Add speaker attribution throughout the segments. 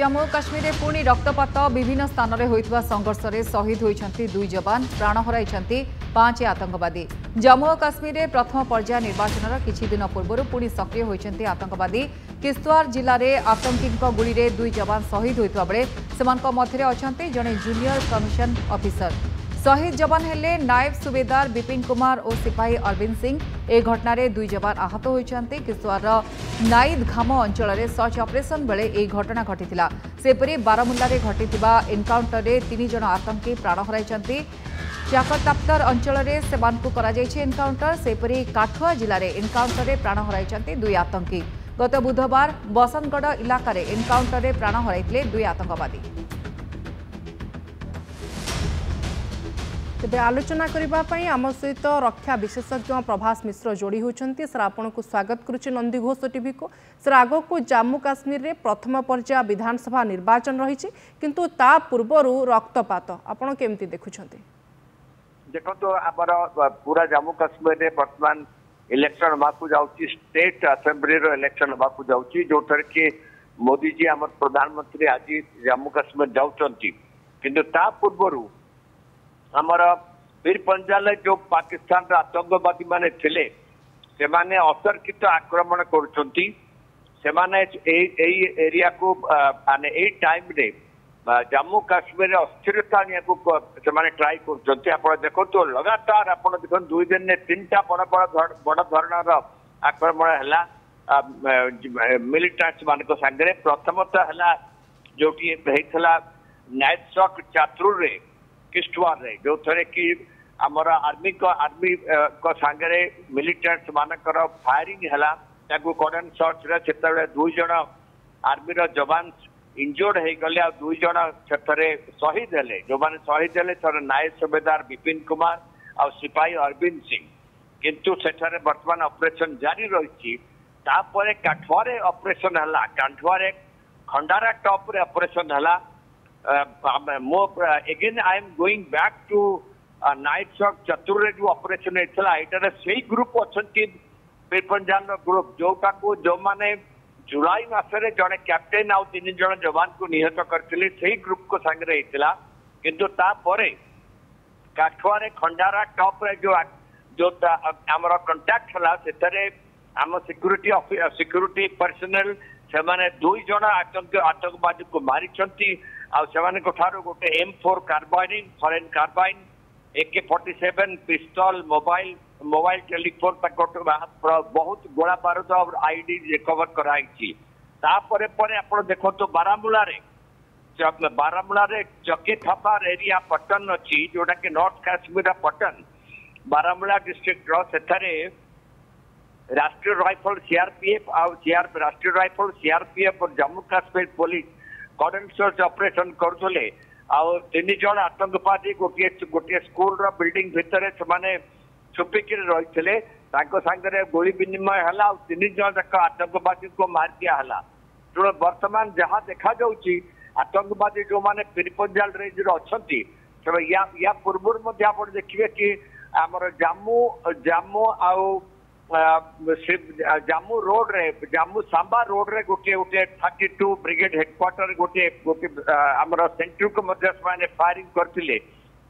Speaker 1: जम्मू और काश्मीर में पुणी रक्तपात विभिन्न स्थान में होता संघर्ष में शहीद होती 2 जवान प्राण हराई 5 आतंकवादी। जम्मू और काश्मीर में प्रथम पर्याय निर्वाचन किछि दिन पूर्व पुणी सक्रिय होती आतंकवादी। किश्तवाड़ जिले में आतंकी गुली में 2 जवान शहीद होता बेले से अच्छा जड़े जूनियर कमिशन ऑफिसर। शहीद जवान हेले नायब सुबेदार विपिन कुमार और सिपाही अरविंद सिंह। ए घटना 2 जवान आहत होती। किश्तवाड़ नाईद घाम अंचल सर्च ऑपरेशन बेले यह घटना घटी। सेपरी बारामुल्ला घटी एनकाउंटर में 3 जन आतंकी प्राण हराई। चाकताप्तर अंचल में एनकाउंटर। सेपरी काठुआ जिले में एनकाउंटर में प्राण हराई 2 आतंकी। गत बुधवार बसंतगढ़ इलाकार एनकाउंटर में प्राण हराई 2 आतंकवादी।
Speaker 2: तेज आलोचना करने आम सहित रक्षा विशेषज्ञ प्रभास मिश्र जोड़ी होती। सर आपन को स्वागत करुच्चे नंदीघोष टीवी को। सर आग को जम्मू काश्मीर रे प्रथम पर्याय विधानसभा निर्वाचन रही किंतु ता पूर्वर रक्तपात आपन केमती देखुछंती?
Speaker 3: देखो तो आमर पूरा जम्मू काश्मीर रे वर्तमान इलेक्शन होगा जाऊँगी। स्टेट असेंबली इलेक्शन होगा जाऊँगी जो थर कि मोदी जी आम प्रधानमंत्री आज जम्मू काश्मीर जाऊँगी किंतु ता पूर्वर आमर पीर पंजाल जो पाकिस्तान आतंकवादी माने थिले से माने अतर्कित आक्रमण करुछंती। से माने एरिया को माने ए टाइम रे जम्मू काश्मीर अस्थिरता से माने ट्राई करुछंती। आपण देखो तो लगातार आपण देखो 2 दिन ने 3टा बड़ धरणर आक्रमण हैला मिलिटेंट्स मान को संगे। प्रथमतः हैला जोटी हेथला नाइट शॉक चातुर रे किश्तवाड़ रे जो थरे कि आमर आर्मी को सांगे मिलिटेंट्स मानकर फायरिंग हैला ताकू करेंट सर्च रे सेतबे 2 जन आर्मी रो जवान इंजर्ड हे गले आ 2 जन सेतरे शहीद हेले। जो माने शहीद हेले थर नायब सुबेदार विपिन कुमार आ सिपाही अरविंद सिंह। किंतु सेठारे वर्तमान ऑपरेशन जारी रही। तापरे काठुआरे ऑपरेशन हैला। काठुआरे खंडारा टॉप रे ऑपरेशन हैला। again I am going back to night shock चतुर जो ऑपरेशन होता है से ग्रुप अच्छा पंजाब ग्रुप जोटा को जो माने जुलाई मासरे जड़े कैप्टेन आउ 3 जन जवान को निहत करते से ग्रुप को सांगे होता किंतु तापरे काठुआरे खंडारा टॉप रे जो आमर कंटाक्ट हला से आम सिक्यूरीटी पर्सनल से माने 2 जन आतंकवादी को मारी गोटे M4 carbine foreign carbine AK-47 pistol mobile telephone बहुत गोला बारूद और आईडी रिकवर कराई। तापरे परे आपण देखो तो बारामुला रे चके थपार एरिया पटन अच्छी जोटा कि नॉर्थ काश्मीर पटन बारामुला डिस्ट्रिक्ट सेठारे Rashtriya rifle CRPF Rashtriya rifle CRPF और Jammu Kashmir police current search operation करुले। 3 जन आतंकवादी गोटे स्कूल रो बिल्डिंग भितर से छुपिक रही सांगे गोली विनिमय है। 3 जन आतंकवादी को मार दिया है। जो वर्तमान जहाँ देखा जाऊँगी आतंकवादी जो मैंने पीर पंजाल रेंज अच्छा या पूर्व देखिए कि आमर जम्मू जम्मू रोड रे जम्मू सांबा रोड रे गोटे 32 ब्रिगेड हेडक्वार्टर गोटे आमर सेंटर को फायरिंग करथिले।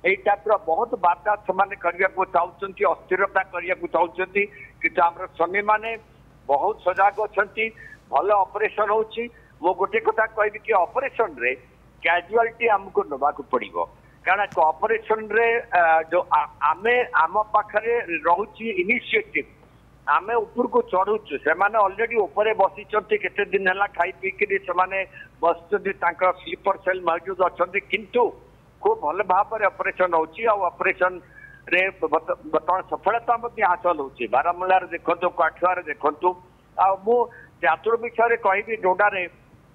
Speaker 3: एई टाइप रो बहुत वार्ता से करने को चाहते अस्थिरता करने को चाहते कि आमर स्वामी माने बहुत सजग अच्छा भल ऑपरेशन होची। मो गोटे कथा कहबी कि ऑपरेशन रे कैजुअलिटी हमको नबाक पड़िबो कारण ऑपरेशन रे जो आमे आम पाखरे रहउची इनिशिएटिव आमे ऊपर को चढ़ुचु से ऑलरेडी ऊपर बसी केते दिन है खाई पीकरी से बस स्लीपर सेल मौजूद अच्छा किंतु खूब भल भाव में ऑपरेशन होची ऑपरेशन रे बर्तमान सफलता हासिल होची। बारामुला देखु काठुआर देखु मु चातुर विषय कहबी जोड़े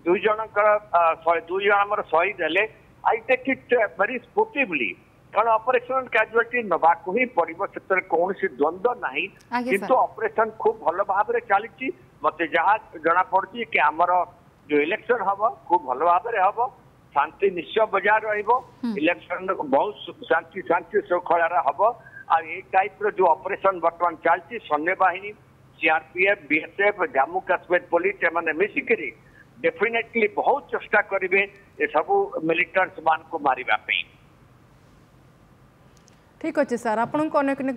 Speaker 3: 2 जन 2 जन आम शहीद हेले। I take it very sportively कारण ऑपरेशन कैजुअलिटी नबाक ही पड़ो से कौन द्वंद्व ना किंतु ऑपरेशन खूब भल भाव में चली। मत जहाँ जना पड़ी कि आमर जो इलेक्शन हम खूब भल भाव में हम शांति निश्चय बजाय इलेक्शन बहुत शांति श्रृंखला हम आ टाइप जो ऑपरेशन बर्तमान चलती सैन्य बाहिनी CRPF BSF Jammu Kashmir police एम मिसिक डेफिनेटली बहुत चेष्टा करेंगे ये सब मिलिटेंट्स मान को मारिबा पे।
Speaker 2: ठीक अच्छे सर आपको अनेक अनेक